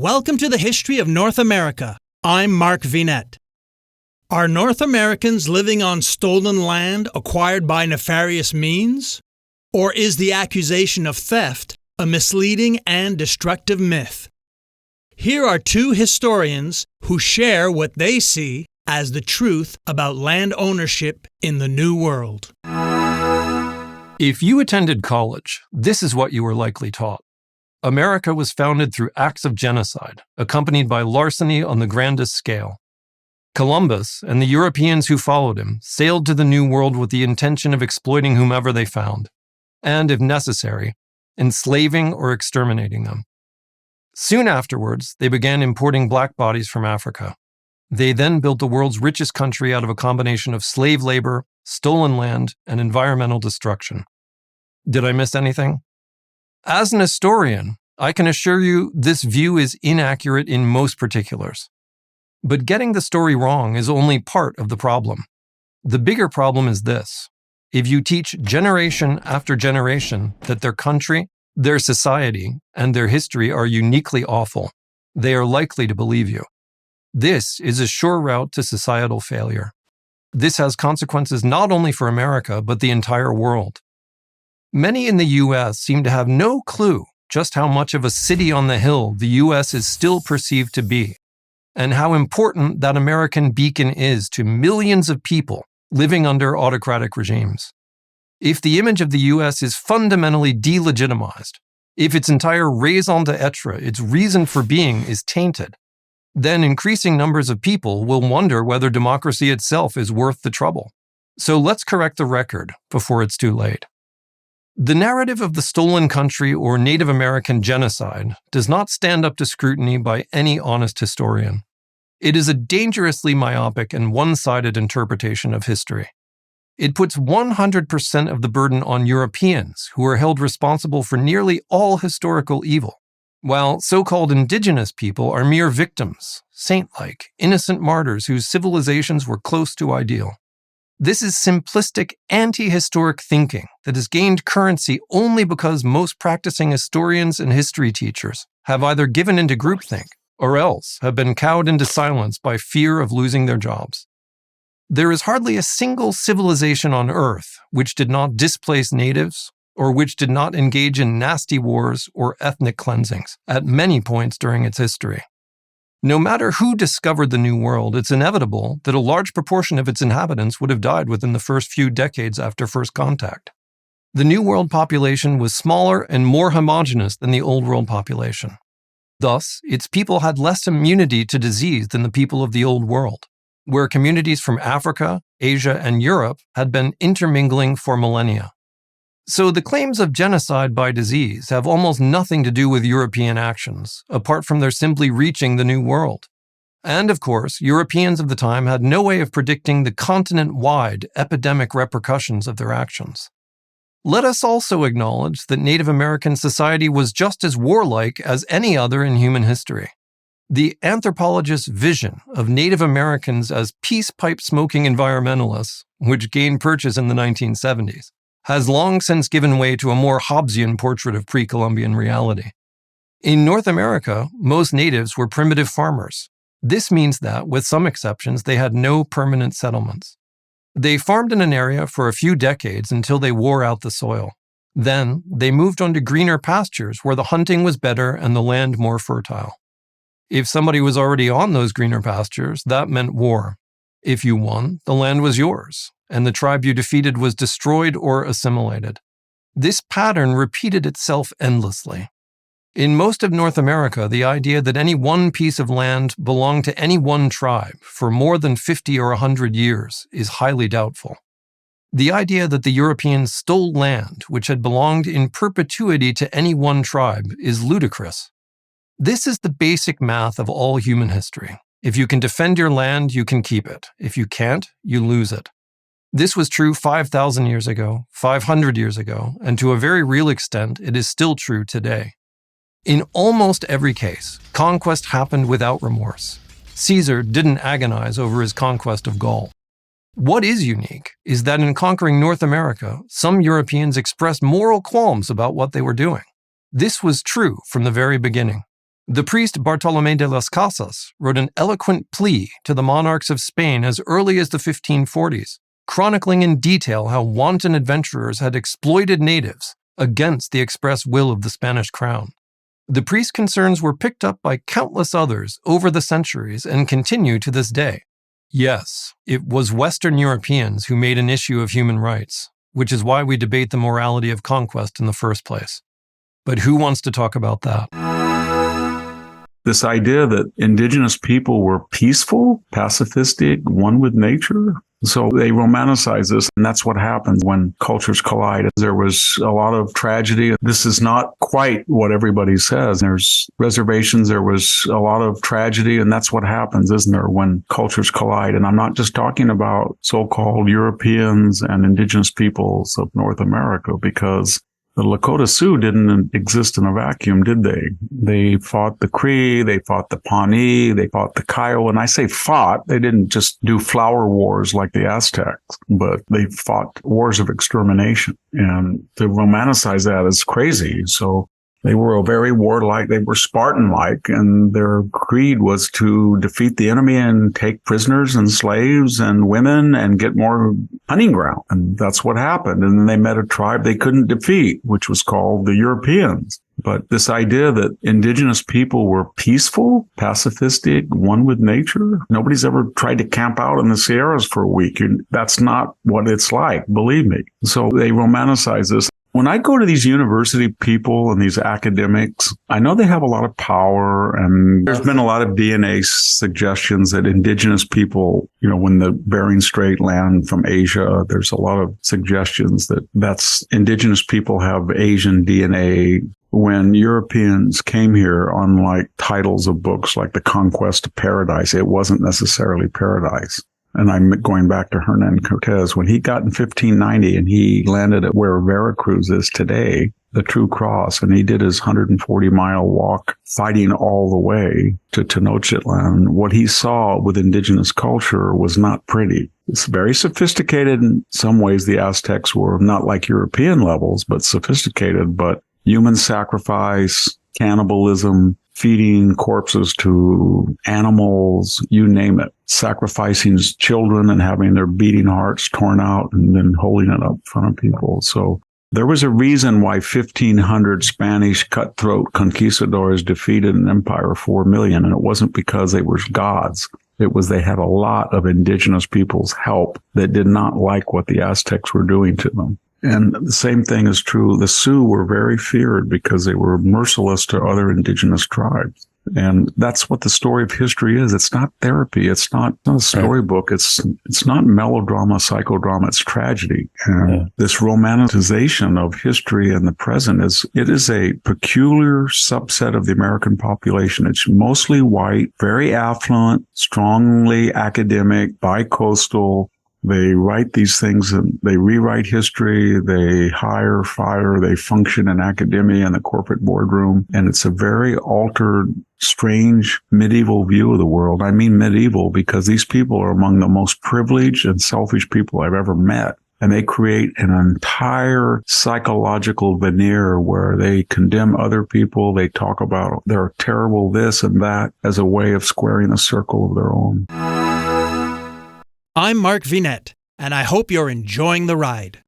Welcome to the History of North America. I'm Mark Vinette. Are North Americans living on stolen land acquired by nefarious means? Or is the accusation of theft a misleading and destructive myth? Here are two historians who share what they see as the truth about land ownership in the New World. If you attended college, this is what you were likely taught. America was founded through acts of genocide, accompanied by larceny on the grandest scale. Columbus and the Europeans who followed him sailed to the New World with the intention of exploiting whomever they found, and, if necessary, enslaving or exterminating them. Soon afterwards, they began importing black bodies from Africa. They then built the world's richest country out of a combination of slave labor, stolen land, and environmental destruction. Did I miss anything? As an historian, I can assure you this view is inaccurate in most particulars. But getting the story wrong is only part of the problem. The bigger problem is this. If you teach generation after generation that their country, their society, and their history are uniquely awful, they are likely to believe you. This is a sure route to societal failure. This has consequences not only for America, but the entire world. Many in the U.S. seem to have no clue just how much of a city on the hill the U.S. is still perceived to be, and how important that American beacon is to millions of people living under autocratic regimes. If the image of the U.S. is fundamentally delegitimized, if its entire raison d'etre, its reason for being, is tainted, then increasing numbers of people will wonder whether democracy itself is worth the trouble. So let's correct the record before it's too late. The narrative of the stolen country or Native American genocide does not stand up to scrutiny by any honest historian. It is a dangerously myopic and one-sided interpretation of history. It puts 100% of the burden on Europeans, who are held responsible for nearly all historical evil, while so-called indigenous people are mere victims, saint-like, innocent martyrs whose civilizations were close to ideal. This is simplistic, anti-historic thinking that has gained currency only because most practicing historians and history teachers have either given into groupthink or else have been cowed into silence by fear of losing their jobs. There is hardly a single civilization on Earth which did not displace natives or which did not engage in nasty wars or ethnic cleansings at many points during its history. No matter who discovered the New World, it's inevitable that a large proportion of its inhabitants would have died within the first few decades after first contact. The New World population was smaller and more homogeneous than the Old World population. Thus, its people had less immunity to disease than the people of the Old World, where communities from Africa, Asia, and Europe had been intermingling for millennia. So the claims of genocide by disease have almost nothing to do with European actions, apart from their simply reaching the New World. And of course, Europeans of the time had no way of predicting the continent-wide epidemic repercussions of their actions. Let us also acknowledge that Native American society was just as warlike as any other in human history. The anthropologist's vision of Native Americans as peace pipe-smoking environmentalists, which gained purchase in the 1970s, has long since given way to a more Hobbesian portrait of pre-Columbian reality. In North America, most natives were primitive farmers. This means that, with some exceptions, they had no permanent settlements. They farmed in an area for a few decades until they wore out the soil. Then, they moved on to greener pastures where the hunting was better and the land more fertile. If somebody was already on those greener pastures, that meant war. If you won, the land was yours, and the tribe you defeated was destroyed or assimilated. This pattern repeated itself endlessly. In most of North America, the idea that any one piece of land belonged to any one tribe for more than 50 or 100 years is highly doubtful. The idea that the Europeans stole land which had belonged in perpetuity to any one tribe is ludicrous. This is the basic math of all human history. If you can defend your land, you can keep it. If you can't, you lose it. This was true 5,000 years ago, 500 years ago, and to a very real extent, it is still true today. In almost every case, conquest happened without remorse. Caesar didn't agonize over his conquest of Gaul. What is unique is that in conquering North America, some Europeans expressed moral qualms about what they were doing. This was true from the very beginning. The priest Bartolomé de las Casas wrote an eloquent plea to the monarchs of Spain as early as the 1540s, chronicling in detail how wanton adventurers had exploited natives against the express will of the Spanish crown. The priest's concerns were picked up by countless others over the centuries and continue to this day. Yes, it was Western Europeans who made an issue of human rights, which is why we debate the morality of conquest in the first place. But who wants to talk about that? This idea that indigenous people were peaceful, pacifistic, one with nature. So they romanticize this, and that's what happens when cultures collide. There was a lot of tragedy. This is not quite what everybody says. There's reservations. There was a lot of tragedy, and that's what happens, isn't there, when cultures collide? And I'm not just talking about so-called Europeans and indigenous peoples of North America, because the Lakota Sioux didn't exist in a vacuum, did they? They fought the Cree, they fought the Pawnee, they fought the Kiowa. And I say fought, they didn't just do flower wars like the Aztecs, but they fought wars of extermination. And to romanticize that is crazy. So they were very warlike, they were Spartan-like, and their creed was to defeat the enemy and take prisoners and slaves and women and get more hunting ground. And that's what happened. And then they met a tribe they couldn't defeat, which was called the Europeans. But this idea that indigenous people were peaceful, pacifistic, one with nature, nobody's ever tried to camp out in the Sierras for a week. That's not what it's like, believe me. So they romanticize this. When I go to these university people and these academics, I know they have a lot of power, and there's been a lot of DNA suggestions that indigenous people, when the Bering Strait land from Asia, there's a lot of suggestions that that's indigenous people have Asian DNA. When Europeans came here on titles of books like The Conquest of Paradise, it wasn't necessarily paradise. And I'm going back to Hernan Cortez. When he got in 1590 and he landed at where Veracruz is today, the True Cross, and he did his 140-mile walk fighting all the way to Tenochtitlan, what he saw with indigenous culture was not pretty. It's very sophisticated in some ways. The Aztecs were not like European levels, but sophisticated, but human sacrifice, cannibalism, feeding corpses to animals, you name it, sacrificing children and having their beating hearts torn out and then holding it up in front of people. So there was a reason why 1,500 Spanish cutthroat conquistadors defeated an empire of 4 million, and it wasn't because they were gods. It was they had a lot of indigenous people's help that did not like what the Aztecs were doing to them. And the same thing is true. The Sioux were very feared because they were merciless to other indigenous tribes. And that's what the story of history is. It's not therapy. It's not a storybook. It's not melodrama, psychodrama. It's tragedy. And this romanticization of history and the present is a peculiar subset of the American population. It's mostly white, very affluent, strongly academic, bi-coastal. They write these things and they rewrite history. They hire, fire, they function in academia and the corporate boardroom. And it's a very altered, strange medieval view of the world. I mean medieval because these people are among the most privileged and selfish people I've ever met. And they create an entire psychological veneer where they condemn other people. They talk about they're terrible this and that as a way of squaring a circle of their own. I'm Mark Vinet, and I hope you're enjoying the ride.